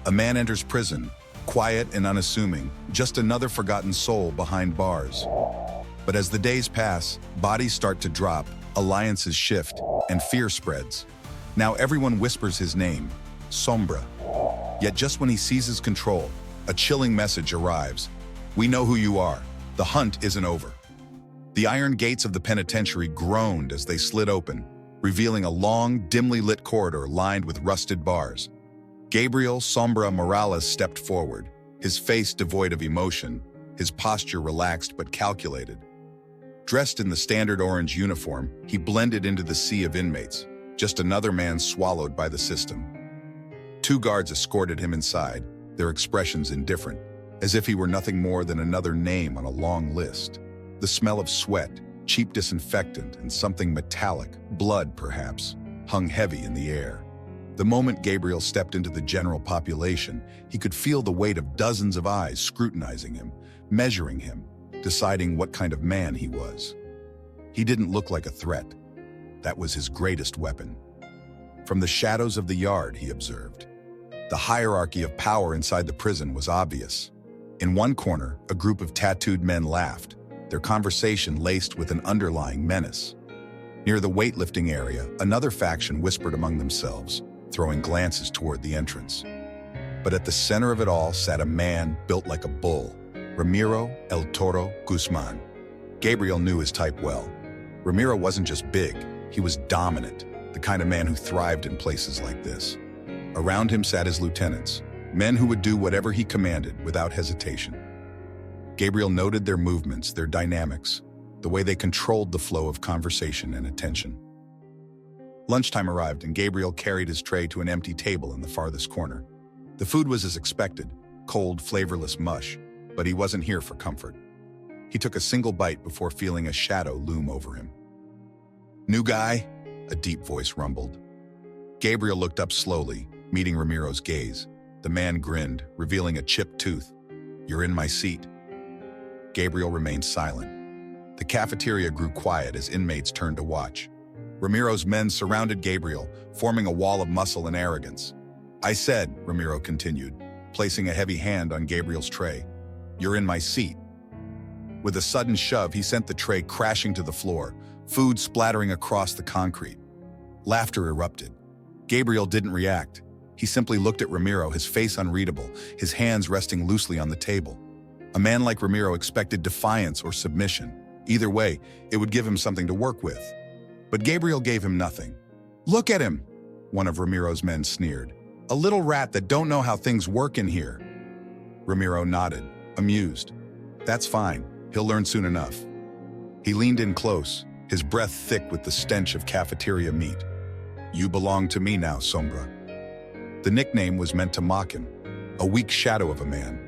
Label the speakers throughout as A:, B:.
A: A man enters prison, quiet and unassuming, just another forgotten soul behind bars. But as the days pass, bodies start to drop, alliances shift, and fear spreads. Now everyone whispers his name, Sombra. Yet just when he seizes control, a chilling message arrives. We know who you are. The hunt isn't over. The iron gates of the penitentiary groaned as they slid open, revealing a long, dimly lit corridor lined with rusted bars. Gabriel Sombra Morales stepped forward, his face devoid of emotion, his posture relaxed but calculated. Dressed in the standard orange uniform, he blended into the sea of inmates, just another man swallowed by the system. 2 guards escorted him inside, their expressions indifferent, as if he were nothing more than another name on a long list. The smell of sweat, cheap disinfectant, and something metallic, blood perhaps, hung heavy in the air. The moment Gabriel stepped into the general population, he could feel the weight of dozens of eyes scrutinizing him, measuring him, deciding what kind of man he was. He didn't look like a threat. That was his greatest weapon. From the shadows of the yard, he observed. The hierarchy of power inside the prison was obvious. In one corner, a group of tattooed men laughed, their conversation laced with an underlying menace. Near the weightlifting area, another faction whispered among themselves, throwing glances toward the entrance. But at the center of it all sat a man built like a bull, Ramiro El Toro Guzman. Gabriel knew his type well. Ramiro wasn't just big, he was dominant, the kind of man who thrived in places like this. Around him sat his lieutenants, men who would do whatever he commanded without hesitation. Gabriel noted their movements, their dynamics, the way they controlled the flow of conversation and attention. Lunchtime arrived and Gabriel carried his tray to an empty table in the farthest corner. The food was as expected, cold, flavorless mush, but he wasn't here for comfort. He took a single bite before feeling a shadow loom over him. "New guy?" a deep voice rumbled. Gabriel looked up slowly, meeting Ramiro's gaze. The man grinned, revealing a chipped tooth. "You're in my seat." Gabriel remained silent. The cafeteria grew quiet as inmates turned to watch. Ramiro's men surrounded Gabriel, forming a wall of muscle and arrogance. "I said," Ramiro continued, placing a heavy hand on Gabriel's tray, "you're in my seat." With a sudden shove, he sent the tray crashing to the floor, food splattering across the concrete. Laughter erupted. Gabriel didn't react. He simply looked at Ramiro, his face unreadable, his hands resting loosely on the table. A man like Ramiro expected defiance or submission. Either way, it would give him something to work with. But Gabriel gave him nothing. "Look at him," one of Ramiro's men sneered. "A little rat that don't know how things work in here." Ramiro nodded, amused. "That's fine. He'll learn soon enough." He leaned in close, his breath thick with the stench of cafeteria meat. "You belong to me now, Sombra." The nickname was meant to mock him, a weak shadow of a man.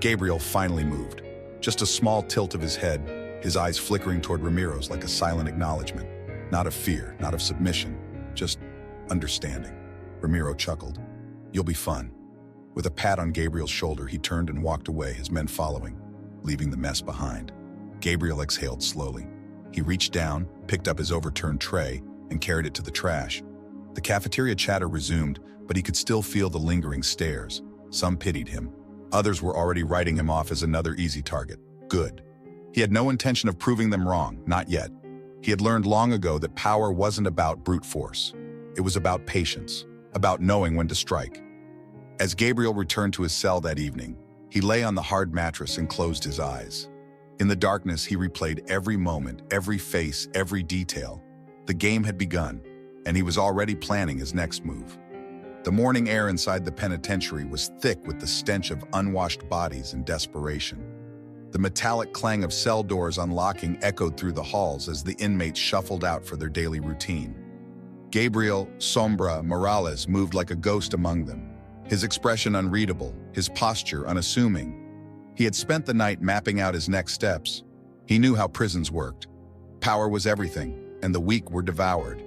A: Gabriel finally moved, just a small tilt of his head, his eyes flickering toward Ramiro's like a silent acknowledgement. Not of fear, not of submission, just understanding. Ramiro chuckled. "You'll be fun." With a pat on Gabriel's shoulder, he turned and walked away, his men following, leaving the mess behind. Gabriel exhaled slowly. He reached down, picked up his overturned tray, and carried it to the trash. The cafeteria chatter resumed, but he could still feel the lingering stares. Some pitied him. Others were already writing him off as another easy target. Good. He had no intention of proving them wrong, not yet. He had learned long ago that power wasn't about brute force. It was about patience, about knowing when to strike. As Gabriel returned to his cell that evening, he lay on the hard mattress and closed his eyes. In the darkness, he replayed every moment, every face, every detail. The game had begun, and he was already planning his next move. The morning air inside the penitentiary was thick with the stench of unwashed bodies and desperation. The metallic clang of cell doors unlocking echoed through the halls as the inmates shuffled out for their daily routine. Gabriel Sombra Morales moved like a ghost among them, his expression unreadable, his posture unassuming. He had spent the night mapping out his next steps. He knew how prisons worked. Power was everything, and the weak were devoured.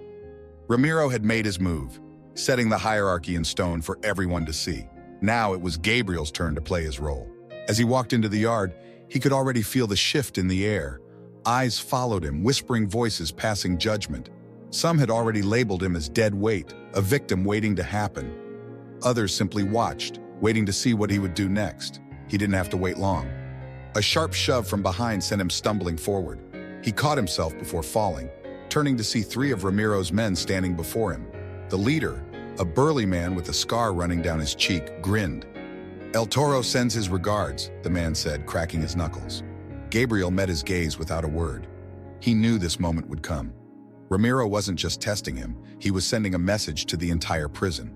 A: Ramiro had made his move, setting the hierarchy in stone for everyone to see. Now it was Gabriel's turn to play his role. As he walked into the yard, he could already feel the shift in the air. Eyes followed him, whispering voices passing judgment. Some had already labeled him as dead weight, a victim waiting to happen. Others simply watched, waiting to see what he would do next. He didn't have to wait long. A sharp shove from behind sent him stumbling forward. He caught himself before falling, turning to see 3 of Ramiro's men standing before him. The leader, a burly man with a scar running down his cheek, grinned. "El Toro sends his regards," the man said, cracking his knuckles. Gabriel met his gaze without a word. He knew this moment would come. Ramiro wasn't just testing him, he was sending a message to the entire prison.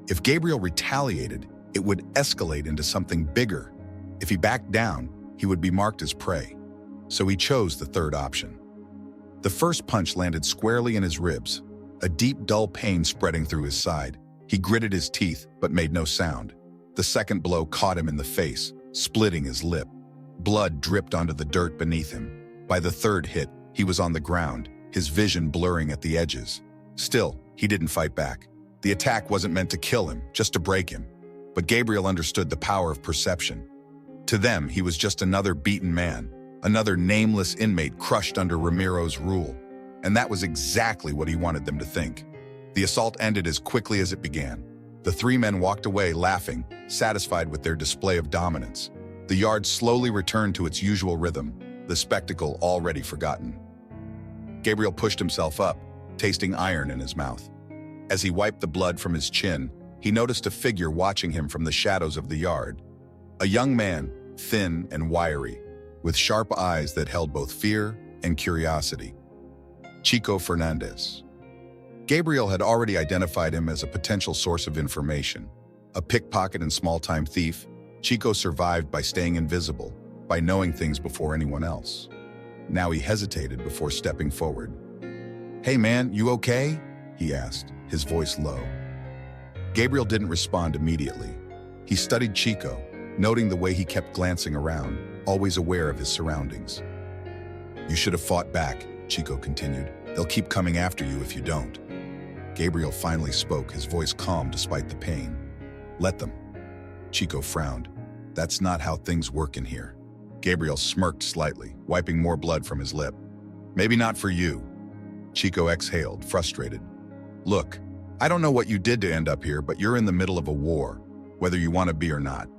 A: If Gabriel retaliated, it would escalate into something bigger. If he backed down, he would be marked as prey. So he chose the third option. The first punch landed squarely in his ribs, a deep, dull pain spreading through his side. He gritted his teeth, but made no sound. The second blow caught him in the face, splitting his lip. Blood dripped onto the dirt beneath him. By the third hit, he was on the ground, his vision blurring at the edges. Still, he didn't fight back. The attack wasn't meant to kill him, just to break him. But Gabriel understood the power of perception. To them, he was just another beaten man, another nameless inmate crushed under Ramiro's rule. And that was exactly what he wanted them to think. The assault ended as quickly as it began. The 3 men walked away laughing, satisfied with their display of dominance. The yard slowly returned to its usual rhythm, the spectacle already forgotten. Gabriel pushed himself up, tasting iron in his mouth. As he wiped the blood from his chin, he noticed a figure watching him from the shadows of the yard. A young man, thin and wiry, with sharp eyes that held both fear and curiosity. Chico Fernandez. Gabriel had already identified him as a potential source of information. A pickpocket and small-time thief, Chico survived by staying invisible, by knowing things before anyone else. Now he hesitated before stepping forward. "Hey man, you okay?" he asked, his voice low. Gabriel didn't respond immediately. He studied Chico, noting the way he kept glancing around, always aware of his surroundings. "You should have fought back," Chico continued. "They'll keep coming after you if you don't." Gabriel finally spoke, his voice calm despite the pain. "Let them." Chico frowned. "That's not how things work in here." Gabriel smirked slightly, wiping more blood from his lip. "Maybe not for you." Chico exhaled, frustrated. "Look, I don't know what you did to end up here, but you're in the middle of a war, whether you want to be or not.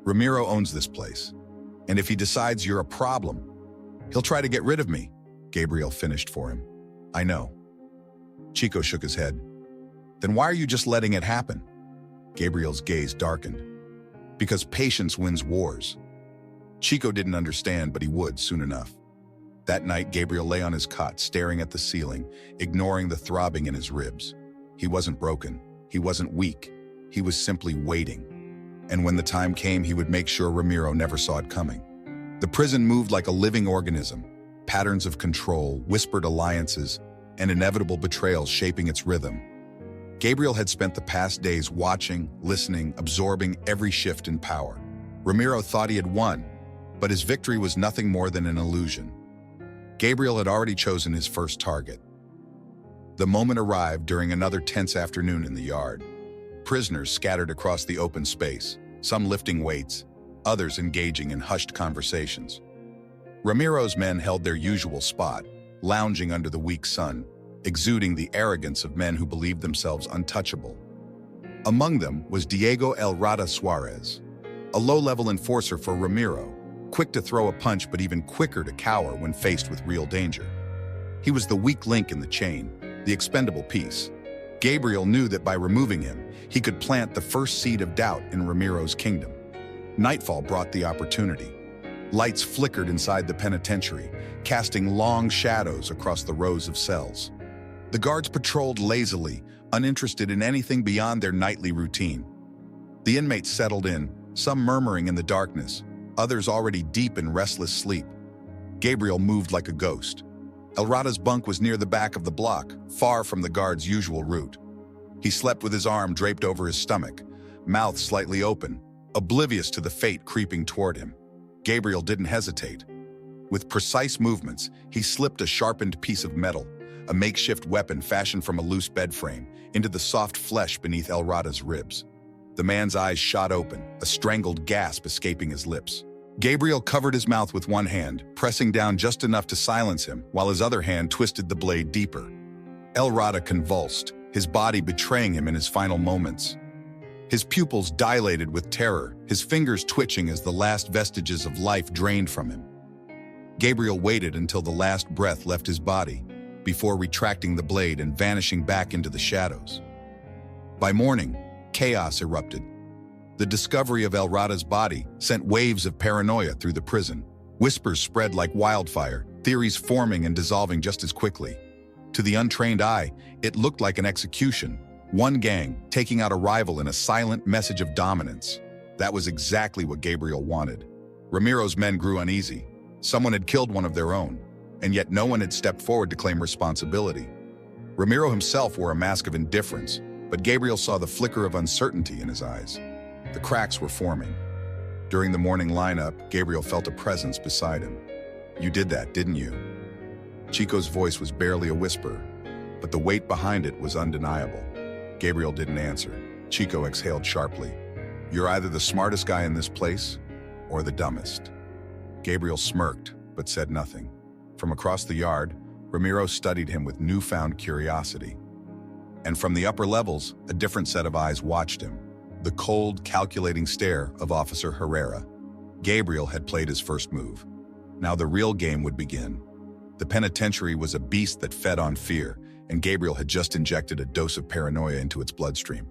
A: Ramiro owns this place, and if he decides you're a problem, he'll try to get rid of me." Gabriel finished for him. "I know." Chico shook his head. "Then why are you just letting it happen?" Gabriel's gaze darkened. "Because patience wins wars." Chico didn't understand, but he would soon enough. That night, Gabriel lay on his cot, staring at the ceiling, ignoring the throbbing in his ribs. He wasn't broken. He wasn't weak. He was simply waiting. And when the time came, he would make sure Ramiro never saw it coming. The prison moved like a living organism, patterns of control, whispered alliances, and inevitable betrayals shaping its rhythm. Gabriel had spent the past days watching, listening, absorbing every shift in power. Ramiro thought he had won, but his victory was nothing more than an illusion. Gabriel had already chosen his first target. The moment arrived during another tense afternoon in the yard. Prisoners scattered across the open space, some lifting weights, others engaging in hushed conversations. Ramiro's men held their usual spot, lounging under the weak sun, exuding the arrogance of men who believed themselves untouchable. Among them was Diego El Rata Suarez, a low-level enforcer for Ramiro, quick to throw a punch but even quicker to cower when faced with real danger. He was the weak link in the chain, the expendable piece. Gabriel knew that by removing him, he could plant the first seed of doubt in Ramiro's kingdom. Nightfall brought the opportunity. Lights flickered inside the penitentiary, casting long shadows across the rows of cells. The guards patrolled lazily, uninterested in anything beyond their nightly routine. The inmates settled in, some murmuring in the darkness, others already deep in restless sleep. Gabriel moved like a ghost. El Rata's bunk was near the back of the block, far from the guard's usual route. He slept with his arm draped over his stomach, mouth slightly open, oblivious to the fate creeping toward him. Gabriel didn't hesitate. With precise movements, he slipped a sharpened piece of metal, a makeshift weapon fashioned from a loose bed frame, into the soft flesh beneath El Rata's ribs. The man's eyes shot open, a strangled gasp escaping his lips. Gabriel covered his mouth with one hand, pressing down just enough to silence him, while his other hand twisted the blade deeper. El Rata convulsed, his body betraying him in his final moments. His pupils dilated with terror, his fingers twitching as the last vestiges of life drained from him. Gabriel waited until the last breath left his body, before retracting the blade and vanishing back into the shadows. By morning, chaos erupted. The discovery of El Rada's body sent waves of paranoia through the prison. Whispers spread like wildfire, theories forming and dissolving just as quickly. To the untrained eye, it looked like an execution, one gang taking out a rival in a silent message of dominance. That was exactly what Gabriel wanted. Ramiro's men grew uneasy. Someone had killed one of their own, and yet no one had stepped forward to claim responsibility. Ramiro himself wore a mask of indifference, but Gabriel saw the flicker of uncertainty in his eyes. The cracks were forming. During the morning lineup, Gabriel felt a presence beside him. "You did that, didn't you?" Chico's voice was barely a whisper, but the weight behind it was undeniable. Gabriel didn't answer. Chico exhaled sharply. "You're either the smartest guy in this place, or the dumbest." Gabriel smirked, but said nothing. From across the yard, Ramiro studied him with newfound curiosity. And from the upper levels, a different set of eyes watched him. The cold, calculating stare of Officer Herrera. Gabriel had played his first move. Now the real game would begin. The penitentiary was a beast that fed on fear, and Gabriel had just injected a dose of paranoia into its bloodstream.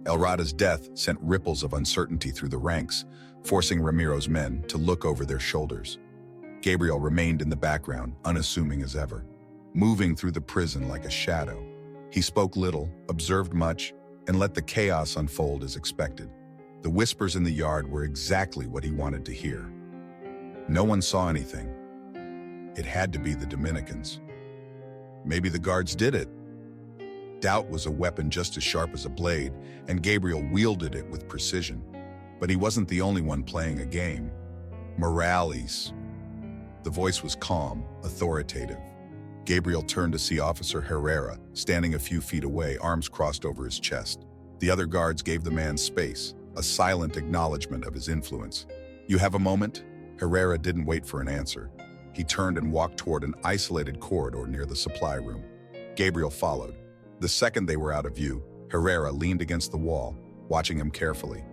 A: El Rada's death sent ripples of uncertainty through the ranks, forcing Ramiro's men to look over their shoulders. Gabriel remained in the background, unassuming as ever, moving through the prison like a shadow. He spoke little, observed much, and let the chaos unfold as expected. The whispers in the yard were exactly what he wanted to hear. No one saw anything. It had to be the Dominicans. Maybe the guards did it. Doubt was a weapon just as sharp as a blade, and Gabriel wielded it with precision. But he wasn't the only one playing a game. Morales. The voice was calm, authoritative. Gabriel turned to see Officer Herrera, standing a few feet away, arms crossed over his chest. The other guards gave the man space, a silent acknowledgement of his influence. "You have a moment?" Herrera didn't wait for an answer. He turned and walked toward an isolated corridor near the supply room. Gabriel followed. The second they were out of view, Herrera leaned against the wall, watching him carefully.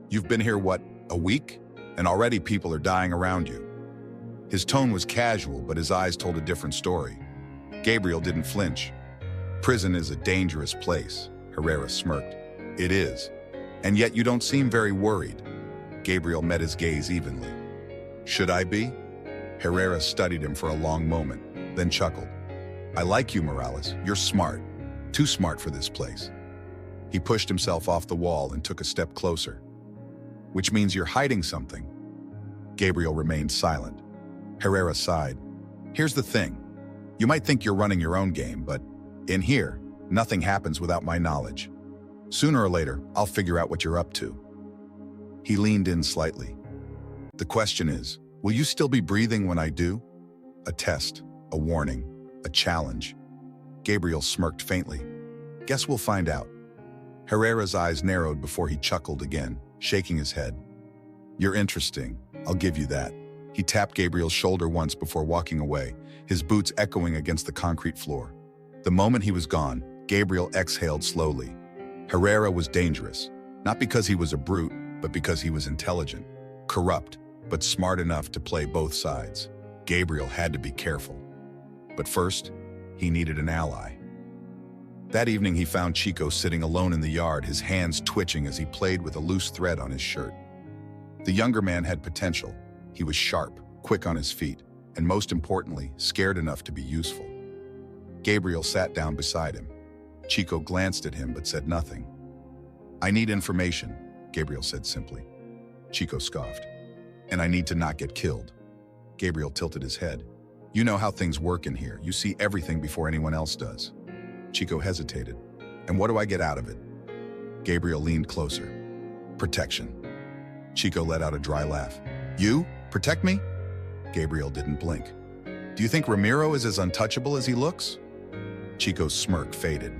A: "You've been here, what, a week? And already people are dying around you." His tone was casual, but his eyes told a different story. Gabriel didn't flinch. "Prison is a dangerous place," Herrera smirked. "It is. And yet you don't seem very worried." Gabriel met his gaze evenly. "Should I be?" Herrera studied him for a long moment, then chuckled. "I like you, Morales. You're smart. Too smart for this place." He pushed himself off the wall and took a step closer. "Which means you're hiding something." Gabriel remained silent. Herrera sighed. "Here's the thing. You might think you're running your own game, but in here, nothing happens without my knowledge. Sooner or later, I'll figure out what you're up to." He leaned in slightly. "The question is, will you still be breathing when I do?" A test, a warning, a challenge. Gabriel smirked faintly. "Guess we'll find out." Herrera's eyes narrowed before he chuckled again, shaking his head. "You're interesting, I'll give you that." He tapped Gabriel's shoulder once before walking away, his boots echoing against the concrete floor. The moment he was gone, Gabriel exhaled slowly. Herrera was dangerous, not because he was a brute, but because he was intelligent, corrupt, but smart enough to play both sides. Gabriel had to be careful. But first, he needed an ally. That evening, he found Chico sitting alone in the yard, his hands twitching as he played with a loose thread on his shirt. The younger man had potential. He was sharp, quick on his feet, and most importantly, scared enough to be useful. Gabriel sat down beside him. Chico glanced at him but said nothing. "I need information," Gabriel said simply. Chico scoffed. "And I need to not get killed." Gabriel tilted his head. "You know how things work in here. You see everything before anyone else does." Chico hesitated. "And what do I get out of it?" Gabriel leaned closer. "Protection." Chico let out a dry laugh. "You? Protect me?" Gabriel didn't blink. "Do you think Ramiro is as untouchable as he looks?" Chico's smirk faded.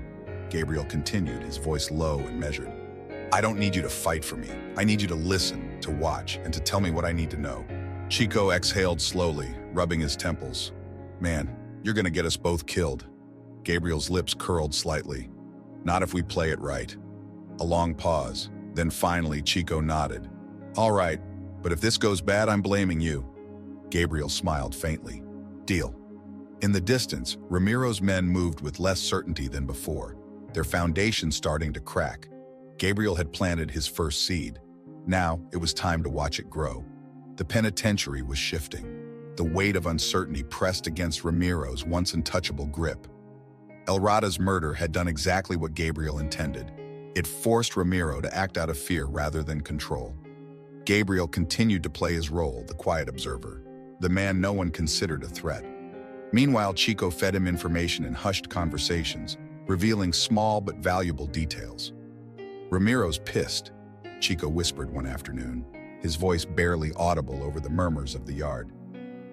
A: Gabriel continued, his voice low and measured. "I don't need you to fight for me. I need you to listen, to watch, and to tell me what I need to know." Chico exhaled slowly, rubbing his temples. "Man, you're gonna get us both killed." Gabriel's lips curled slightly. "Not if we play it right." A long pause. Then finally, Chico nodded. "All right, but if this goes bad, I'm blaming you." Gabriel smiled faintly. "Deal." In the distance, Ramiro's men moved with less certainty than before, their foundation starting to crack. Gabriel had planted his first seed. Now, it was time to watch it grow. The penitentiary was shifting. The weight of uncertainty pressed against Ramiro's once untouchable grip. El Rada's murder had done exactly what Gabriel intended. It forced Ramiro to act out of fear rather than control. Gabriel continued to play his role, the quiet observer, the man no one considered a threat. Meanwhile, Chico fed him information in hushed conversations, revealing small but valuable details. "Ramiro's pissed," Chico whispered one afternoon, his voice barely audible over the murmurs of the yard.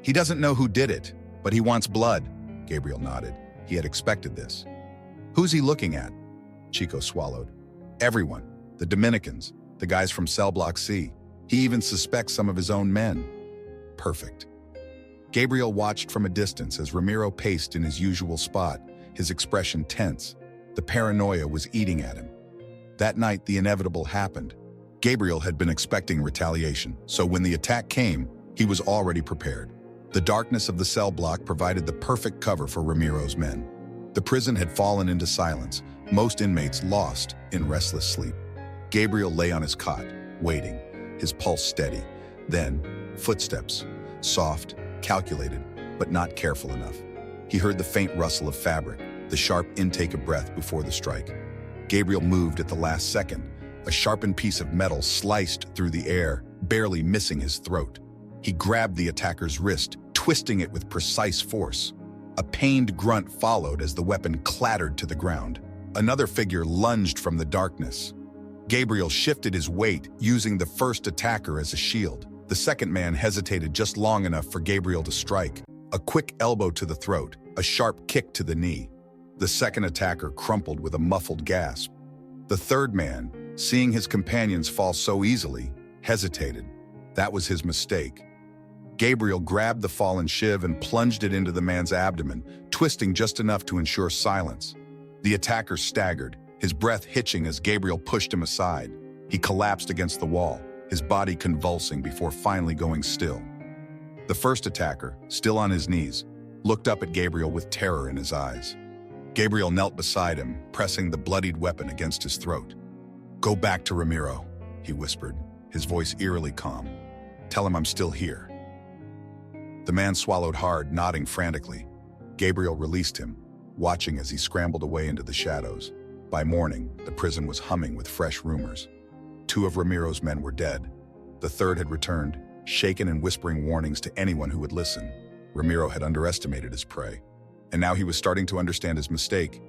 A: "He doesn't know who did it, but he wants blood," Gabriel nodded. He had expected this. "Who's he looking at?" Chico swallowed. "Everyone. The Dominicans, the guys from Cell Block C. He even suspects some of his own men." Perfect. Gabriel watched from a distance as Ramiro paced in his usual spot, his expression tense. The paranoia was eating at him. That night, the inevitable happened. Gabriel had been expecting retaliation, so when the attack came, he was already prepared. The darkness of the cell block provided the perfect cover for Ramiro's men. The prison had fallen into silence, most inmates lost in restless sleep. Gabriel lay on his cot, waiting, his pulse steady. Then, footsteps, soft, calculated, but not careful enough. He heard the faint rustle of fabric, the sharp intake of breath before the strike. Gabriel moved at the last second. A sharpened piece of metal sliced through the air, barely missing his throat. He grabbed the attacker's wrist, twisting it with precise force. A pained grunt followed as the weapon clattered to the ground. Another figure lunged from the darkness. Gabriel shifted his weight, using the first attacker as a shield. The second man hesitated just long enough for Gabriel to strike. A quick elbow to the throat, a sharp kick to the knee. The second attacker crumpled with a muffled gasp. The third man, seeing his companions fall so easily, hesitated. That was his mistake. Gabriel grabbed the fallen shiv and plunged it into the man's abdomen, twisting just enough to ensure silence. The attacker staggered, his breath hitching as Gabriel pushed him aside. He collapsed against the wall, his body convulsing before finally going still. The first attacker, still on his knees, looked up at Gabriel with terror in his eyes. Gabriel knelt beside him, pressing the bloodied weapon against his throat. "Go back to Ramiro," he whispered, his voice eerily calm. "Tell him I'm still here." The man swallowed hard, nodding frantically. Gabriel released him, watching as he scrambled away into the shadows. By morning, the prison was humming with fresh rumors. 2 of Ramiro's men were dead. The third had returned, shaken and whispering warnings to anyone who would listen. Ramiro had underestimated his prey, and now he was starting to understand his mistake.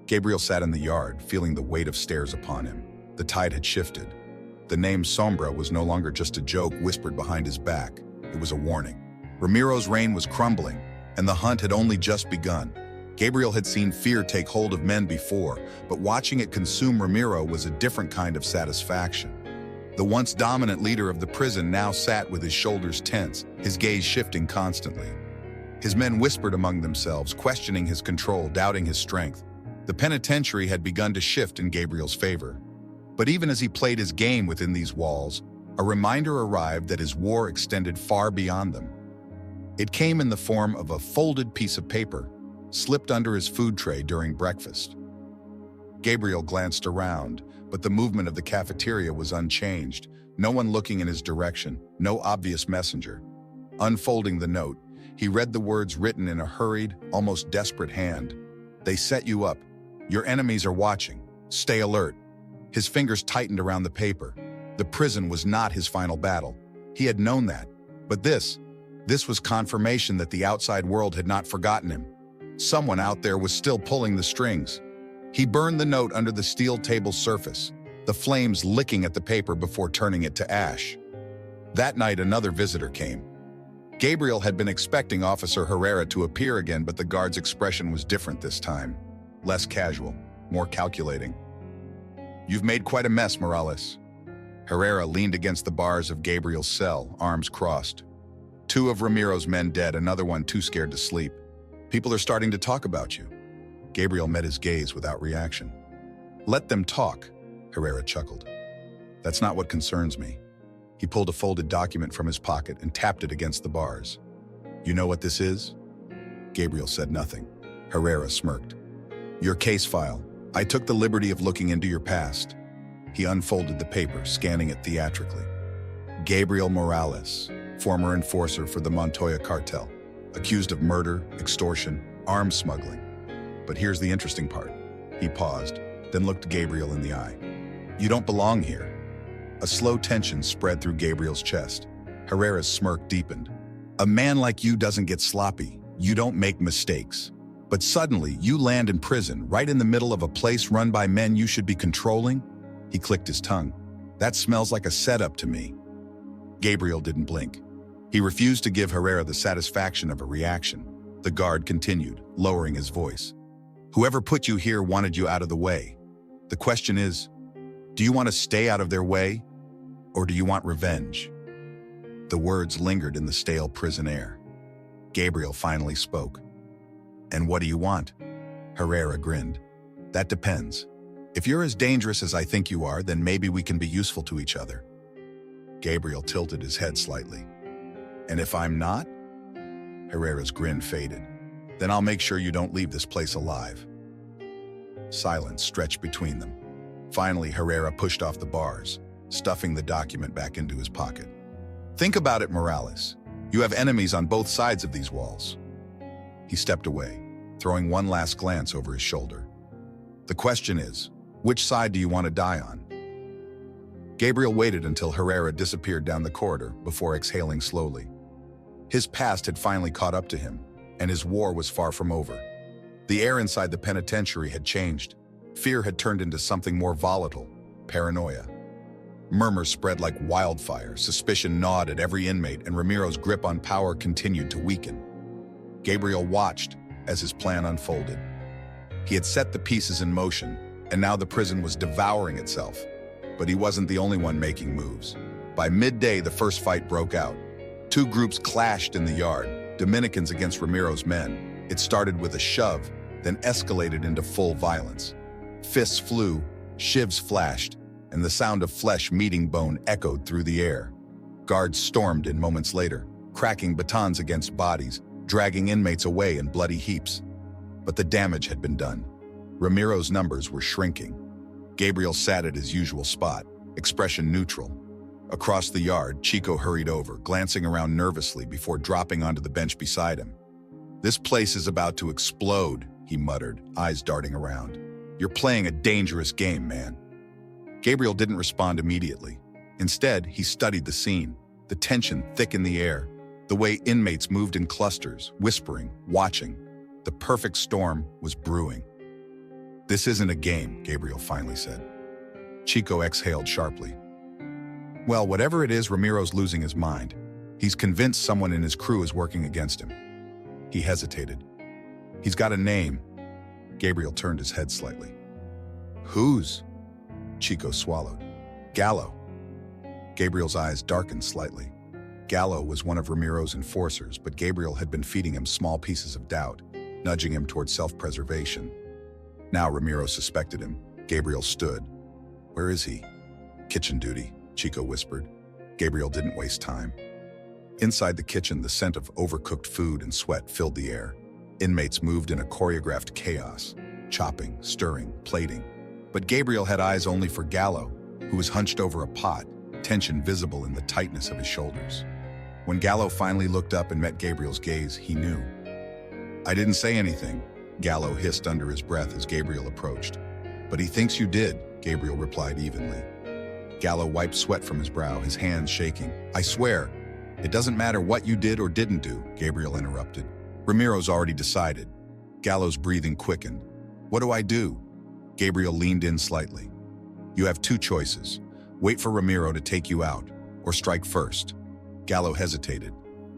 A: Gabriel sat in the yard, feeling the weight of stares upon him. The tide had shifted. The name Sombra was no longer just a joke whispered behind his back. It was a warning. Ramiro's reign was crumbling, and the hunt had only just begun. Gabriel had seen fear take hold of men before, but watching it consume Ramiro was a different kind of satisfaction. The once dominant leader of the prison now sat with his shoulders tense, his gaze shifting constantly. His men whispered among themselves, questioning his control, doubting his strength. The penitentiary had begun to shift in Gabriel's favor. But even as he played his game within these walls, a reminder arrived that his war extended far beyond them. It came in the form of a folded piece of paper, slipped under his food tray during breakfast. Gabriel glanced around, but the movement of the cafeteria was unchanged, no one looking in his direction, no obvious messenger. Unfolding the note, he read the words written in a hurried, almost desperate hand. "They set you up. Your enemies are watching. Stay alert." His fingers tightened around the paper. The prison was not his final battle. He had known that. But this was confirmation that the outside world had not forgotten him. Someone out there was still pulling the strings. He burned the note under the steel table's surface, the flames licking at the paper before turning it to ash. That night, another visitor came. Gabriel had been expecting Officer Herrera to appear again, but the guard's expression was different this time. Less casual, more calculating. "You've made quite a mess, Morales." Herrera leaned against the bars of Gabriel's cell, arms crossed. 2 of Ramiro's men dead, another one too scared to sleep. "People are starting to talk about you." Gabriel met his gaze without reaction. "Let them talk. Herrera chuckled. That's not what concerns me. He pulled a folded document from his pocket and tapped it against the bars. You know what this is? Gabriel said nothing. Herrera smirked. Your case file. I took the liberty of looking into your past. He unfolded the paper, scanning it theatrically. Gabriel Morales, former enforcer for the Montoya cartel, accused of murder, extortion, arms smuggling. But here's the interesting part. He paused, then looked Gabriel in the eye. You don't belong here. A slow tension spread through Gabriel's chest. Herrera's smirk deepened. A man like you doesn't get sloppy. You don't make mistakes. But suddenly, you land in prison, right in the middle of a place run by men you should be controlling? He clicked his tongue. That smells like a setup to me. Gabriel didn't blink. He refused to give Herrera the satisfaction of a reaction. The guard continued, lowering his voice. Whoever put you here wanted you out of the way. The question is, do you want to stay out of their way, or do you want revenge? The words lingered in the stale prison air. Gabriel finally spoke. And what do you want? Herrera grinned. That depends. If you're as dangerous as I think you are, then maybe we can be useful to each other. Gabriel tilted his head slightly. And if I'm not? Herrera's grin faded. Then I'll make sure you don't leave this place alive. Silence stretched between them. Finally, Herrera pushed off the bars, stuffing the document back into his pocket. Think about it, Morales. You have enemies on both sides of these walls. He stepped away, throwing one last glance over his shoulder. The question is, which side do you want to die on? Gabriel waited until Herrera disappeared down the corridor before exhaling slowly. His past had finally caught up to him, and his war was far from over. The air inside the penitentiary had changed. Fear had turned into something more volatile, paranoia. Murmurs spread like wildfire, suspicion gnawed at every inmate, and Ramiro's grip on power continued to weaken. Gabriel watched as his plan unfolded. He had set the pieces in motion, and now the prison was devouring itself. But he wasn't the only one making moves. By midday, the first fight broke out. Two groups clashed in the yard, Dominicans against Ramiro's men. It started with a shove, then escalated into full violence. Fists flew, shivs flashed, and the sound of flesh meeting bone echoed through the air. Guards stormed in moments later, cracking batons against bodies, dragging inmates away in bloody heaps. But the damage had been done. Ramiro's numbers were shrinking. Gabriel sat at his usual spot, expression neutral. Across the yard, Chico hurried over, glancing around nervously before dropping onto the bench beside him. This place is about to explode, he muttered, eyes darting around. You're playing a dangerous game, man. Gabriel didn't respond immediately. Instead, he studied the scene, the tension thick in the air, the way inmates moved in clusters, whispering, watching. The perfect storm was brewing. This isn't a game, Gabriel finally said. Chico exhaled sharply. Well, whatever it is, Ramiro's losing his mind. He's convinced someone in his crew is working against him. He hesitated. He's got a name. Gabriel turned his head slightly. Whose? Chico swallowed. Gallo. Gabriel's eyes darkened slightly. Gallo was one of Ramiro's enforcers, but Gabriel had been feeding him small pieces of doubt, nudging him toward self-preservation. Now Ramiro suspected him. Gabriel stood. Where is he? Kitchen duty, Chico whispered. Gabriel didn't waste time. Inside the kitchen, the scent of overcooked food and sweat filled the air. Inmates moved in a choreographed chaos, chopping, stirring, plating. But Gabriel had eyes only for Gallo, who was hunched over a pot, tension visible in the tightness of his shoulders. When Gallo finally looked up and met Gabriel's gaze, he knew. I didn't say anything, Gallo hissed under his breath as Gabriel approached. But he thinks you did, Gabriel replied evenly. Gallo wiped sweat from his brow, his hands shaking. I swear, it doesn't matter what you did or didn't do, Gabriel interrupted. Ramiro's already decided. Gallo's breathing quickened. What do I do? Gabriel leaned in slightly. You have two choices. Wait for Ramiro to take you out, or strike first. Gallo hesitated.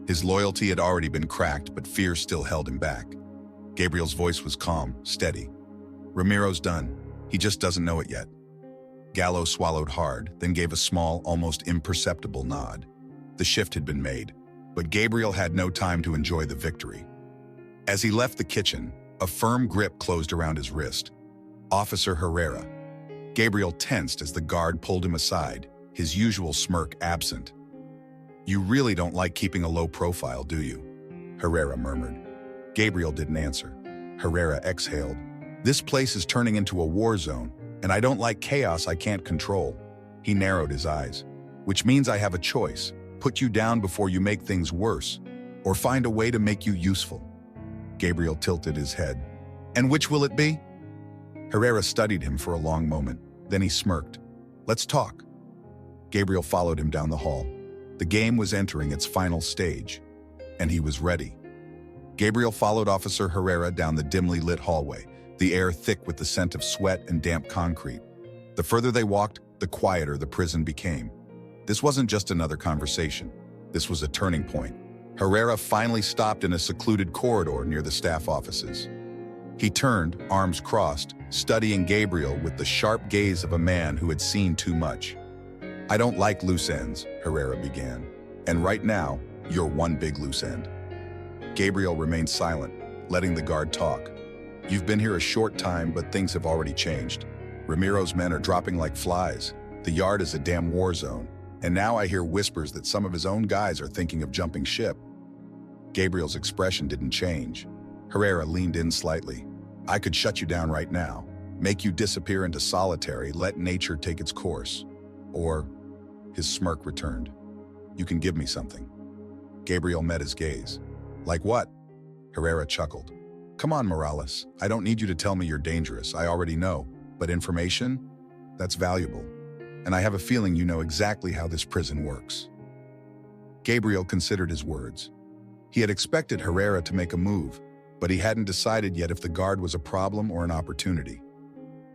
A: His loyalty had already been cracked, but fear still held him back. Gabriel's voice was calm, steady. Ramiro's done. He just doesn't know it yet. Gallo swallowed hard, then gave a small, almost imperceptible nod. The shift had been made, but Gabriel had no time to enjoy the victory. As he left the kitchen, a firm grip closed around his wrist. Officer Herrera. Gabriel tensed as the guard pulled him aside, his usual smirk absent. "You really don't like keeping a low profile, do you?" Herrera murmured. Gabriel didn't answer. Herrera exhaled. "This place is turning into a war zone, and I don't like chaos I can't control." He narrowed his eyes. "Which means I have a choice. Put you down before you make things worse, or find a way to make you useful." Gabriel tilted his head. "And which will it be?" Herrera studied him for a long moment. Then he smirked. "Let's talk." Gabriel followed him down the hall. The game was entering its final stage, and he was ready. Gabriel followed Officer Herrera down the dimly lit hallway, the air thick with the scent of sweat and damp concrete. The further they walked, the quieter the prison became. This wasn't just another conversation. This was a turning point. Herrera finally stopped in a secluded corridor near the staff offices. He turned, arms crossed, studying Gabriel with the sharp gaze of a man who had seen too much. "I don't like loose ends," Herrera began. "And right now, you're one big loose end." Gabriel remained silent, letting the guard talk. "You've been here a short time, but things have already changed. Ramiro's men are dropping like flies. The yard is a damn war zone. And now I hear whispers that some of his own guys are thinking of jumping ship." Gabriel's expression didn't change. Herrera leaned in slightly. "I could shut you down right now, make you disappear into solitary, let nature take its course. Or," his smirk returned, "you can give me something." Gabriel met his gaze. "Like what?" Herrera chuckled. "Come on, Morales. I don't need you to tell me you're dangerous. I already know. But information? That's valuable. And I have a feeling you know exactly how this prison works." Gabriel considered his words. He had expected Herrera to make a move, but he hadn't decided yet if the guard was a problem or an opportunity.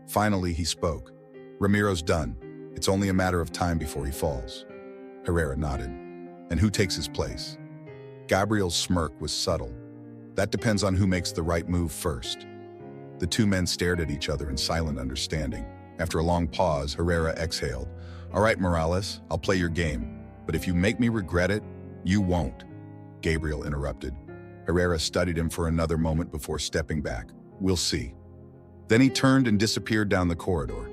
A: Finally, he spoke. "Ramiro's done. It's only a matter of time before he falls." Herrera nodded. "And who takes his place?" Gabriel's smirk was subtle. "That depends on who makes the right move first." The two men stared at each other in silent understanding. After a long pause, Herrera exhaled. "All right, Morales, I'll play your game. But if you make me regret it, you won't." Gabriel interrupted. Herrera studied him for another moment before stepping back. "We'll see." Then he turned and disappeared down the corridor.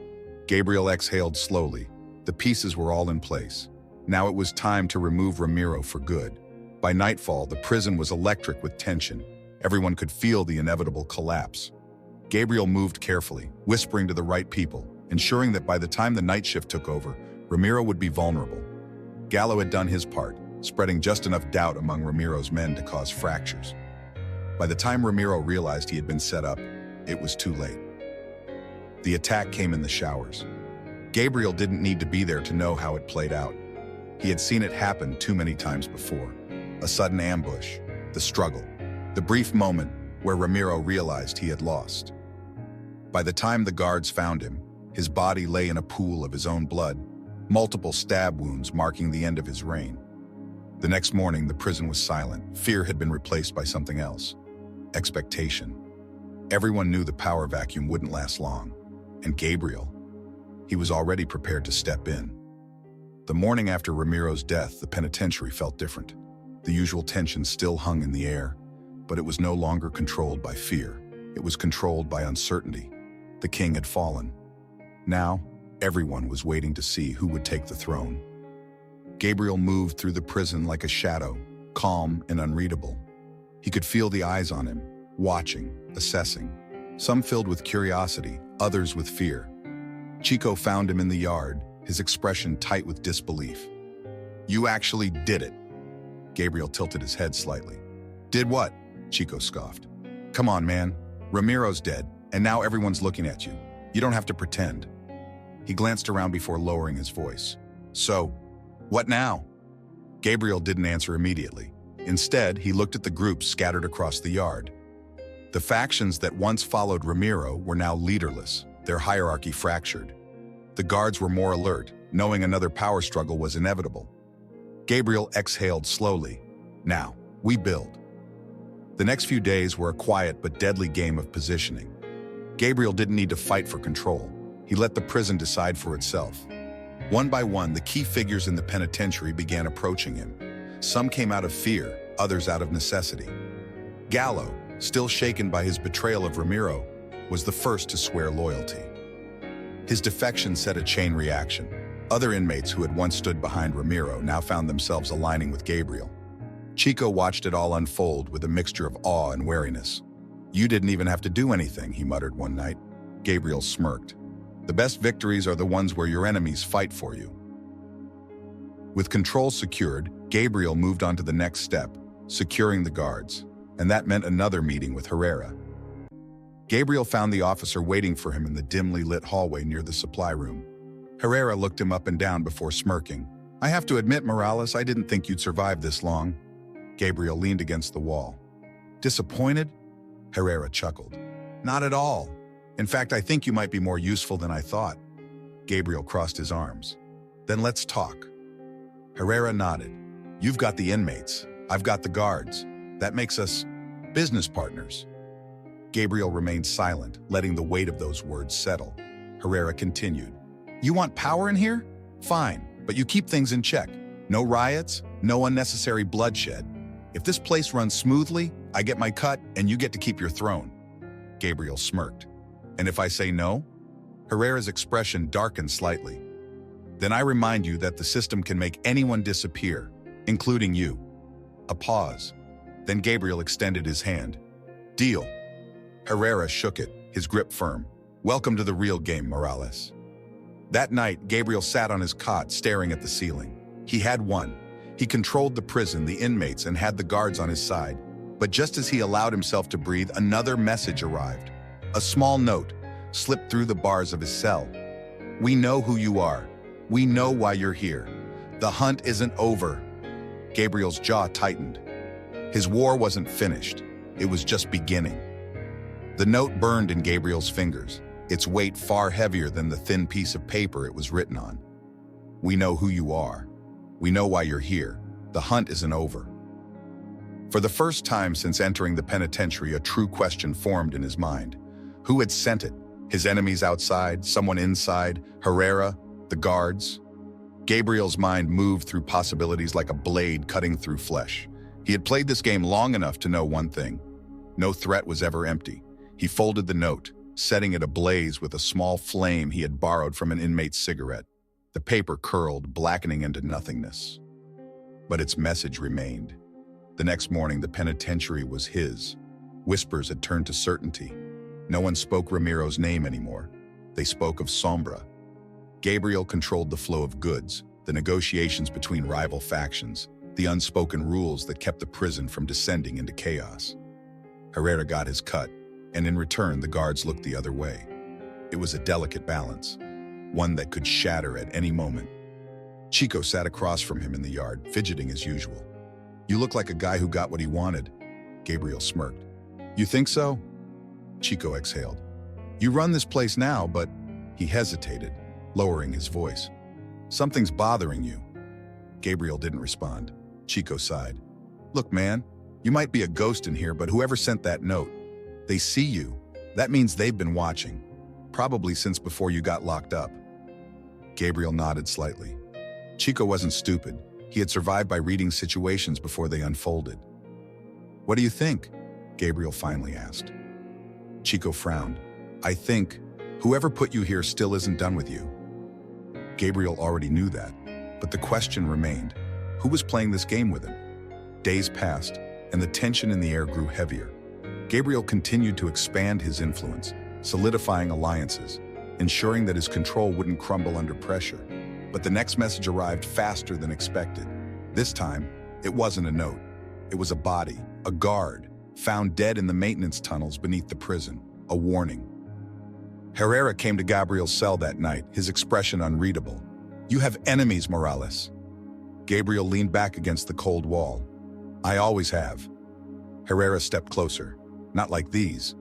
A: Gabriel exhaled slowly. The pieces were all in place. Now it was time to remove Ramiro for good. By nightfall, the prison was electric with tension. Everyone could feel the inevitable collapse. Gabriel moved carefully, whispering to the right people, ensuring that by the time the night shift took over, Ramiro would be vulnerable. Gallo had done his part, spreading just enough doubt among Ramiro's men to cause fractures. By the time Ramiro realized he had been set up, it was too late. The attack came in the showers. Gabriel didn't need to be there to know how it played out. He had seen it happen too many times before. A sudden ambush, the struggle, the brief moment where Ramiro realized he had lost. By the time the guards found him, his body lay in a pool of his own blood, multiple stab wounds marking the end of his reign. The next morning, the prison was silent. Fear had been replaced by something else. Expectation. Everyone knew the power vacuum wouldn't last long. And Gabriel, he was already prepared to step in. The morning after Ramiro's death, the penitentiary felt different. The usual tension still hung in the air, but it was no longer controlled by fear. It was controlled by uncertainty. The king had fallen. Now, everyone was waiting to see who would take the throne. Gabriel moved through the prison like a shadow, calm and unreadable. He could feel the eyes on him, watching, assessing, some filled with curiosity, others with fear. Chico found him in the yard, his expression tight with disbelief. "You actually did it." Gabriel tilted his head slightly. "Did what?" Chico scoffed. "Come on, man. Ramiro's dead, and now everyone's looking at you. You don't have to pretend." He glanced around before lowering his voice. "So, what now?" Gabriel didn't answer immediately. Instead, he looked at the groups scattered across the yard. The factions that once followed Ramiro were now leaderless, their hierarchy fractured. The guards were more alert, knowing another power struggle was inevitable. Gabriel exhaled slowly. "Now, we build." The next few days were a quiet but deadly game of positioning. Gabriel didn't need to fight for control. He let the prison decide for itself. One by one, the key figures in the penitentiary began approaching him. Some came out of fear, others out of necessity. Gallo, still shaken by his betrayal of Ramiro, was the first to swear loyalty. His defection set a chain reaction. Other inmates who had once stood behind Ramiro now found themselves aligning with Gabriel. Chico watched it all unfold with a mixture of awe and wariness. "You didn't even have to do anything," he muttered one night. Gabriel smirked. "The best victories are the ones where your enemies fight for you." With control secured, Gabriel moved on to the next step, securing the guards, and that meant another meeting with Herrera. Gabriel found the officer waiting for him in the dimly lit hallway near the supply room. Herrera looked him up and down before smirking. "I have to admit, Morales, I didn't think you'd survive this long." Gabriel leaned against the wall. "Disappointed?" Herrera chuckled. "Not at all. In fact, I think you might be more useful than I thought." Gabriel crossed his arms. "Then let's talk." Herrera nodded. "You've got the inmates. I've got the guards. That makes us business partners." Gabriel remained silent, letting the weight of those words settle. Herrera continued. "You want power in here? Fine, but you keep things in check. No riots, no unnecessary bloodshed. If this place runs smoothly, I get my cut and you get to keep your throne." Gabriel smirked. "And if I say no?" Herrera's expression darkened slightly. "Then I remind you that the system can make anyone disappear, including you." A pause. Then Gabriel extended his hand. "Deal." Herrera shook it, his grip firm. "Welcome to the real game, Morales." That night, Gabriel sat on his cot, staring at the ceiling. He had won. He controlled the prison, the inmates, and had the guards on his side. But just as he allowed himself to breathe, another message arrived. A small note slipped through the bars of his cell. "We know who you are. We know why you're here. The hunt isn't over." Gabriel's jaw tightened. His war wasn't finished. It was just beginning. The note burned in Gabriel's fingers, its weight far heavier than the thin piece of paper it was written on. "We know who you are. We know why you're here. The hunt isn't over." For the first time since entering the penitentiary, a true question formed in his mind. Who had sent it? His enemies outside, someone inside, Herrera, the guards? Gabriel's mind moved through possibilities like a blade cutting through flesh. He had played this game long enough to know one thing. No threat was ever empty. He folded the note, setting it ablaze with a small flame he had borrowed from an inmate's cigarette. The paper curled, blackening into nothingness. But its message remained. The next morning, the penitentiary was his. Whispers had turned to certainty. No one spoke Ramiro's name anymore. They spoke of Sombra. Gabriel controlled the flow of goods, the negotiations between rival factions, the unspoken rules that kept the prison from descending into chaos. Herrera got his cut, and in return, the guards looked the other way. It was a delicate balance, one that could shatter at any moment. Chico sat across from him in the yard, fidgeting as usual. "You look like a guy who got what he wanted," Gabriel smirked. "You think so?" Chico exhaled. "You run this place now, but..." He hesitated, lowering his voice. "Something's bothering you." Gabriel didn't respond. Chico sighed. "Look, man, you might be a ghost in here, but whoever sent that note, they see you. That means they've been watching, probably since before you got locked up." Gabriel nodded slightly. Chico wasn't stupid. He had survived by reading situations before they unfolded. "What do you think?" Gabriel finally asked. Chico frowned. "I think whoever put you here still isn't done with you." Gabriel already knew that, but the question remained. Who was playing this game with him? Days passed, and the tension in the air grew heavier. Gabriel continued to expand his influence, solidifying alliances, ensuring that his control wouldn't crumble under pressure. But the next message arrived faster than expected. This time, it wasn't a note. It was a body, a guard, found dead in the maintenance tunnels beneath the prison, a warning. Herrera came to Gabriel's cell that night, his expression unreadable. "You have enemies, Morales." Gabriel leaned back against the cold wall. "I always have." Herrera stepped closer. "Not like these."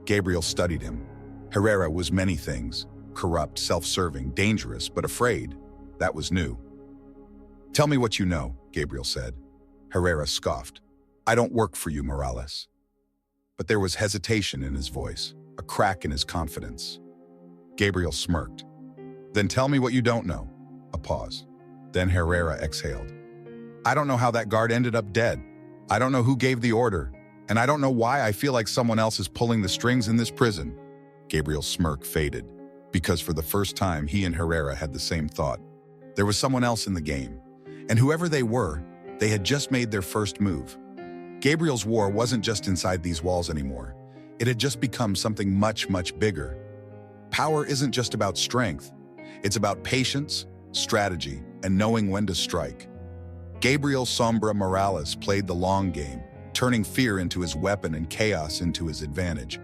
A: Gabriel studied him. Herrera was many things. Corrupt, self-serving, dangerous, but afraid. That was new. "Tell me what you know," Gabriel said. Herrera scoffed. "I don't work for you, Morales." But there was hesitation in his voice, a crack in his confidence. Gabriel smirked. "Then tell me what you don't know." A pause. Then Herrera exhaled. "I don't know how that guard ended up dead. I don't know who gave the order. And I don't know why I feel like someone else is pulling the strings in this prison." Gabriel's smirk faded. because for the first time, he and Herrera had the same thought. There was someone else in the game, and whoever they were, they had just made their first move. Gabriel's war wasn't just inside these walls anymore. It had just become something much, much bigger. Power isn't just about strength. It's about patience, strategy, and knowing when to strike. Gabriel Sombra Morales played the long game, turning fear into his weapon and chaos into his advantage.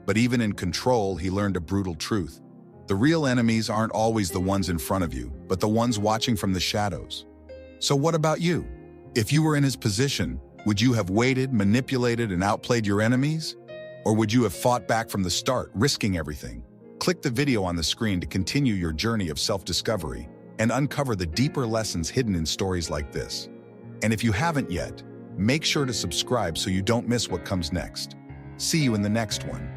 A: But even in control, he learned a brutal truth. The real enemies aren't always the ones in front of you, but the ones watching from the shadows. So what about you? If you were in his position, would you have waited, manipulated, and outplayed your enemies? Or would you have fought back from the start, risking everything? Click the video on the screen to continue your journey of self-discovery and uncover the deeper lessons hidden in stories like this. And if you haven't yet, make sure to subscribe so you don't miss what comes next. See you in the next one.